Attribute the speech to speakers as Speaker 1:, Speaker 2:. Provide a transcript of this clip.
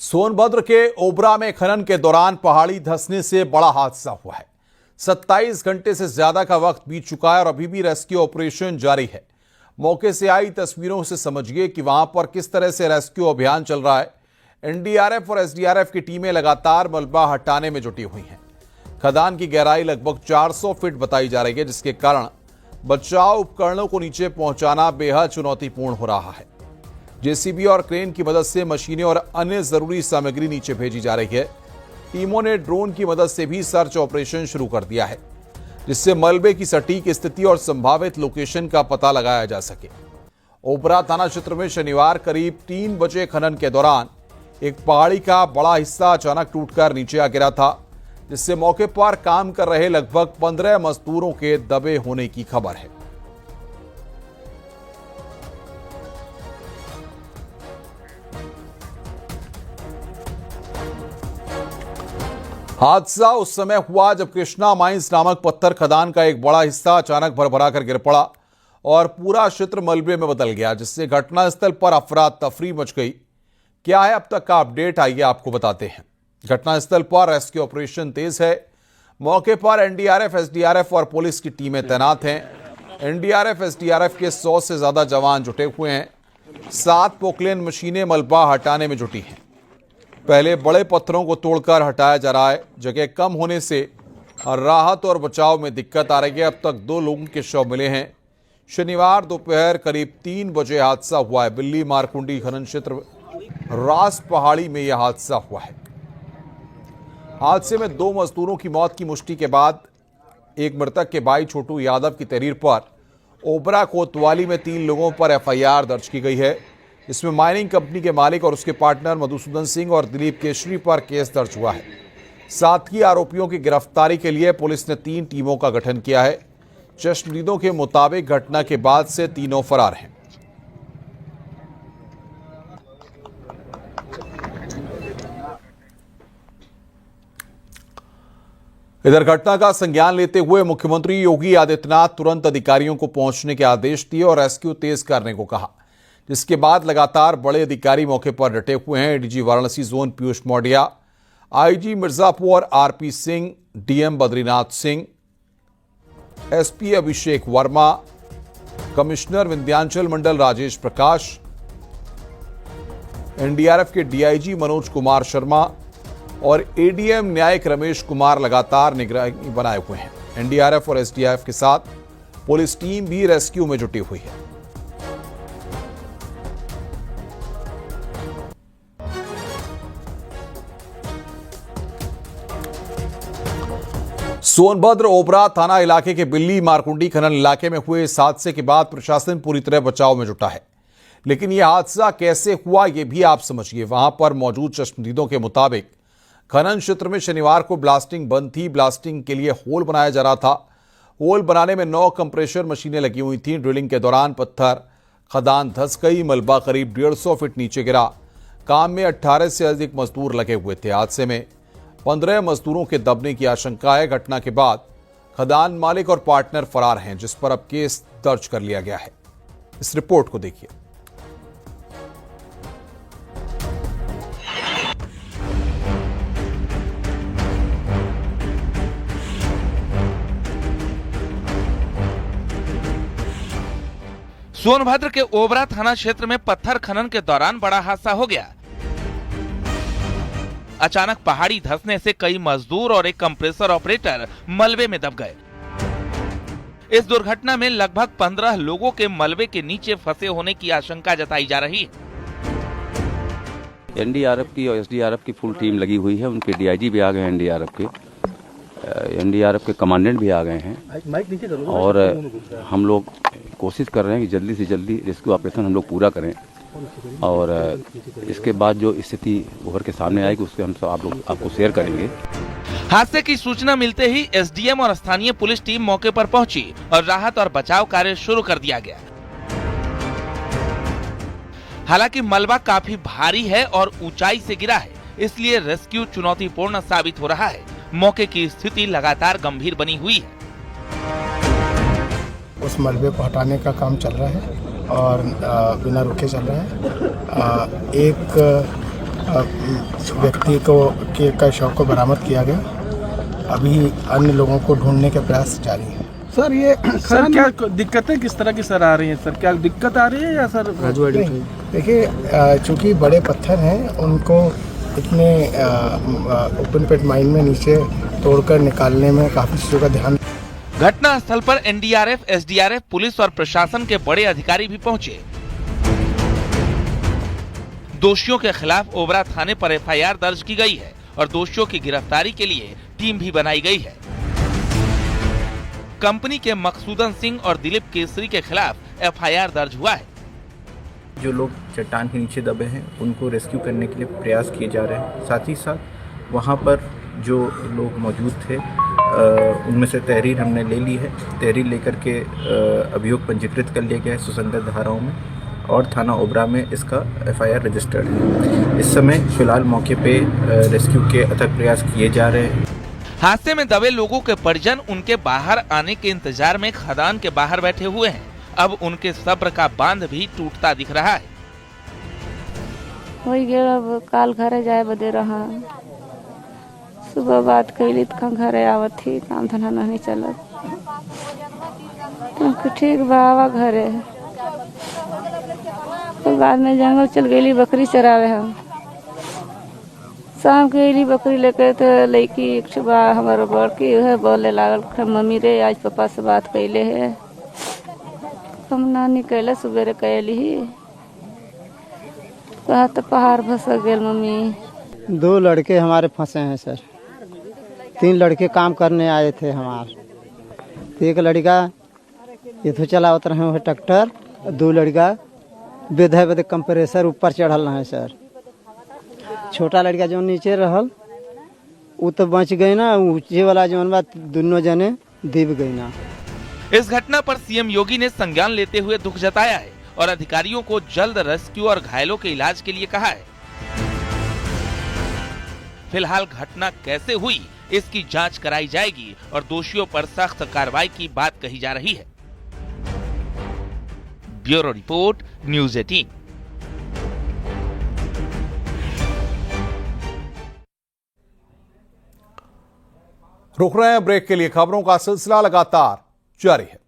Speaker 1: सोनभद्र के ओबरा में खनन के दौरान पहाड़ी धंसने से बड़ा हादसा हुआ है। 27 घंटे से ज्यादा का वक्त बीत चुका है और अभी भी रेस्क्यू ऑपरेशन जारी है। मौके से आई तस्वीरों से समझिए कि वहां पर किस तरह से रेस्क्यू अभियान चल रहा है। एनडीआरएफ और एसडीआरएफ की टीमें लगातार मलबा हटाने में जुटी हुई हैं। खदान की गहराई लगभग 400 फीट बताई जा रही है, जिसके कारण बचाव उपकरणों को नीचे पहुंचाना बेहद चुनौतीपूर्ण हो रहा है। जेसीबी और क्रेन की मदद से मशीनें और अन्य जरूरी सामग्री नीचे भेजी जा रही है। टीमों ने ड्रोन की मदद से भी सर्च ऑपरेशन शुरू कर दिया है, जिससे मलबे की सटीक स्थिति और संभावित लोकेशन का पता लगाया जा सके। ओबरा थाना क्षेत्र में शनिवार करीब 3 बजे खनन के दौरान एक पहाड़ी का बड़ा हिस्सा अचानक टूटकर नीचे आ गिरा था, जिससे मौके पर काम कर रहे लगभग 15 मजदूरों के दबे होने की खबर है। हादसा उस समय हुआ जब कृष्णा माइंस नामक पत्थर खदान का एक बड़ा हिस्सा अचानक भरभरा कर गिर पड़ा और पूरा क्षेत्र मलबे में बदल गया, जिससे घटनास्थल पर अफरा तफरी मच गई। क्या है अब तक का अपडेट, आइए आपको बताते हैं। घटनास्थल पर रेस्क्यू ऑपरेशन तेज है। मौके पर एनडीआरएफ, एसडीआरएफ और पुलिस की टीमें तैनात हैं। एनडीआरएफ, एसडीआरएफ के 100 से ज्यादा जवान जुटे हुए हैं। 7 पोकलेन मशीनें मलबा हटाने में जुटी हैं। पहले बड़े पत्थरों को तोड़कर हटाया जा रहा है। जगह कम होने से राहत और बचाव में दिक्कत आ रही है। अब तक 2 लोगों के शव मिले हैं। शनिवार दोपहर करीब 3 बजे हादसा हुआ है। बिल्ली मारकुंडी खनन क्षेत्र रास पहाड़ी में यह हादसा हुआ है। हादसे में 2 मजदूरों की मौत की पुष्टि के बाद एक मृतक के भाई छोटू यादव की तहरीर पर ओबरा कोतवाली में 3 लोगों पर एफआईआर दर्ज की गई है। इसमें माइनिंग कंपनी के मालिक और उसके पार्टनर मधुसूदन सिंह और दिलीप केशरी पर केस दर्ज हुआ है। साथ ही आरोपियों की गिरफ्तारी के लिए पुलिस ने 3 टीमों का गठन किया है। चश्मदीदों के मुताबिक घटना के बाद से तीनों फरार हैं। इधर घटना का संज्ञान लेते हुए मुख्यमंत्री योगी आदित्यनाथ तुरंत अधिकारियों को पहुंचने के आदेश दिए और रेस्क्यू तेज करने को कहा, जिसके बाद लगातार बड़े अधिकारी मौके पर डटे हुए हैं। ADG Varanasi zone Piyush Maurya, IG Mirzapur RP Singh, DM Badrinath Singh, SP Abhishek Verma, commissioner Vindhyachal मंडल राजेश प्रकाश, एनडीआरएफ के डीआईजी मनोज कुमार शर्मा और एडीएम न्यायिक रमेश कुमार लगातार निगरानी बनाए हुए हैं। एनडीआरएफ और एसडीआरएफ के साथ पुलिस टीम भी रेस्क्यू में जुटी हुई है। सोनभद्र ओबरा थाना इलाके के बिल्ली मारकुंडी खनन इलाके में हुए इस हादसे के बाद प्रशासन पूरी तरह बचाव में जुटा है। लेकिन यह हादसा कैसे हुआ, यह भी आप समझिए। वहां पर मौजूद चश्मदीदों के मुताबिक खनन क्षेत्र में शनिवार को ब्लास्टिंग बंद थी। ब्लास्टिंग के लिए होल बनाया जा रहा था। होल बनाने में 9 कंप्रेशर मशीनें लगी हुई थीं। ड्रिलिंग के दौरान पत्थर खदान धंस गई। मलबा करीब 150 फीट नीचे गिरा। काम में 18 से अधिक मजदूर लगे हुए थे। हादसे में 15 मजदूरों के दबने की आशंका है। घटना के बाद खदान मालिक और पार्टनर फरार हैं, जिस पर अब केस दर्ज कर लिया गया है। इस रिपोर्ट को देखिए।
Speaker 2: सोनभद्र के ओबरा थाना क्षेत्र में पत्थर खनन के दौरान बड़ा हादसा हो गया। अचानक पहाड़ी धंसने से कई मजदूर और एक कंप्रेसर ऑपरेटर मलबे में दब गए। इस दुर्घटना में लगभग 15 लोगों के मलबे के नीचे फंसे होने की आशंका जताई जा रही है।
Speaker 3: एनडीआरएफ की और एसडीआरएफ की फुल टीम लगी हुई है। उनके डीआईजी भी आ गए हैं, एनडीआरएफ के कमांडेंट भी आ गए हैं और हम लोग कोशिश कर रहे हैं कि जल्दी से जल्दी रेस्क्यू ऑपरेशन हम लोग पूरा करें और इसके बाद जो स्थिति उभर के सामने आएगी उसके हम सब आपको शेयर करेंगे।
Speaker 2: हादसे की सूचना मिलते ही एसडीएम और स्थानीय पुलिस टीम मौके पर पहुंची और राहत और बचाव कार्य शुरू कर दिया गया। हालांकि मलबा काफी भारी है और ऊंचाई से गिरा है, इसलिए रेस्क्यू चुनौतीपूर्ण साबित हो रहा है। मौके की स्थिति लगातार गंभीर बनी हुई है।
Speaker 4: उस मलबे को हटाने का काम चल रहा है और बिना रुके चल रहा है। एक व्यक्ति का शव को बरामद किया गया। अभी अन्य लोगों को ढूंढने के प्रयास जारी है।
Speaker 5: सर ये सर क्या दिक्कतें किस तरह की सर आ रही हैं सर? क्या दिक्कत आ रही है या सर?
Speaker 4: देखिए, चूंकि बड़े पत्थर हैं, उनको इतने ओपन पिट माइन में नीचे तोड़कर निकालने में काफी चीजों का ध्यान।
Speaker 2: घटना स्थल पर एनडीआरएफ, एसडीआरएफ, पुलिस और प्रशासन के बड़े अधिकारी भी पहुंचे। दोषियों के खिलाफ ओबरा थाने पर एफआईआर दर्ज की गई है और दोषियों की गिरफ्तारी के लिए टीम भी बनाई गई है। कंपनी के मकसूदन सिंह और दिलीप केसरी के खिलाफ एफआईआर दर्ज हुआ है।
Speaker 6: जो लोग चट्टान के नीचे दबे हैं उनको रेस्क्यू करने के लिए प्रयास किए जा रहे हैं। साथ ही साथ वहां पर जो लोग मौजूद थे उनमें से तहरीर हमने ले ली है। तहरीर लेकर के अभियोग पंजीकृत कर लिया गया है सुसंगत धाराओं में और थाना ओबरा में इसका एफआईआर रजिस्टर्ड है। इस समय फिलहाल मौके पे रेस्क्यू के अथक प्रयास किए जा रहे हैं।
Speaker 2: हादसे में दबे लोगों के परिजन उनके बाहर आने के इंतजार में खदान के बाहर बैठे हुए हैं। अब उनके सब्र का बांध भी टूटता दिख रहा है।
Speaker 7: हो गया, अब काल घरे जाए बदे रहा। सुबह बात कैली तो घरे आवत थी, काम धंधा नहीं चलत। तुमको ठीक बाबा घरे तो बाद में जंगल चल गई बकरी चरावे। हम शाम के अली बकरी लेके तो लड़की एक हमारे बड़की है बोले लागल, मम्मी रे आज पापा से बात कैले है। हम नानी कैले सुबेरे कैली ही कहा तो पहाड़ फंस गेल मम्मी।
Speaker 8: 2 लड़के हमारे फंसे हैं सर। 3 लड़के काम करने आए थे हमारे। तो एक लड़का इधर चलावत रहे हैं ट्रैक्टर, 2 लड़का बेधे बेधे कंप्रेसर ऊपर चढ़ल रहे सर। छोटा लड़का जो नीचे रहल वो तो बच गई ना, ऊंचे वाला जो बात दोनों जने दीप गई ना।
Speaker 2: इस घटना पर सीएम योगी ने संज्ञान लेते हुए दुख जताया है और अधिकारियों को जल्द रेस्क्यू और घायलों के इलाज के लिए कहा है। फिलहाल घटना कैसे हुई इसकी जांच कराई जाएगी और दोषियों पर सख्त कार्रवाई की बात कही जा रही है। Bureau report, news 18।
Speaker 1: रुक रहे हैं ब्रेक के लिए। खबरों का सिलसिला लगातार जारी है।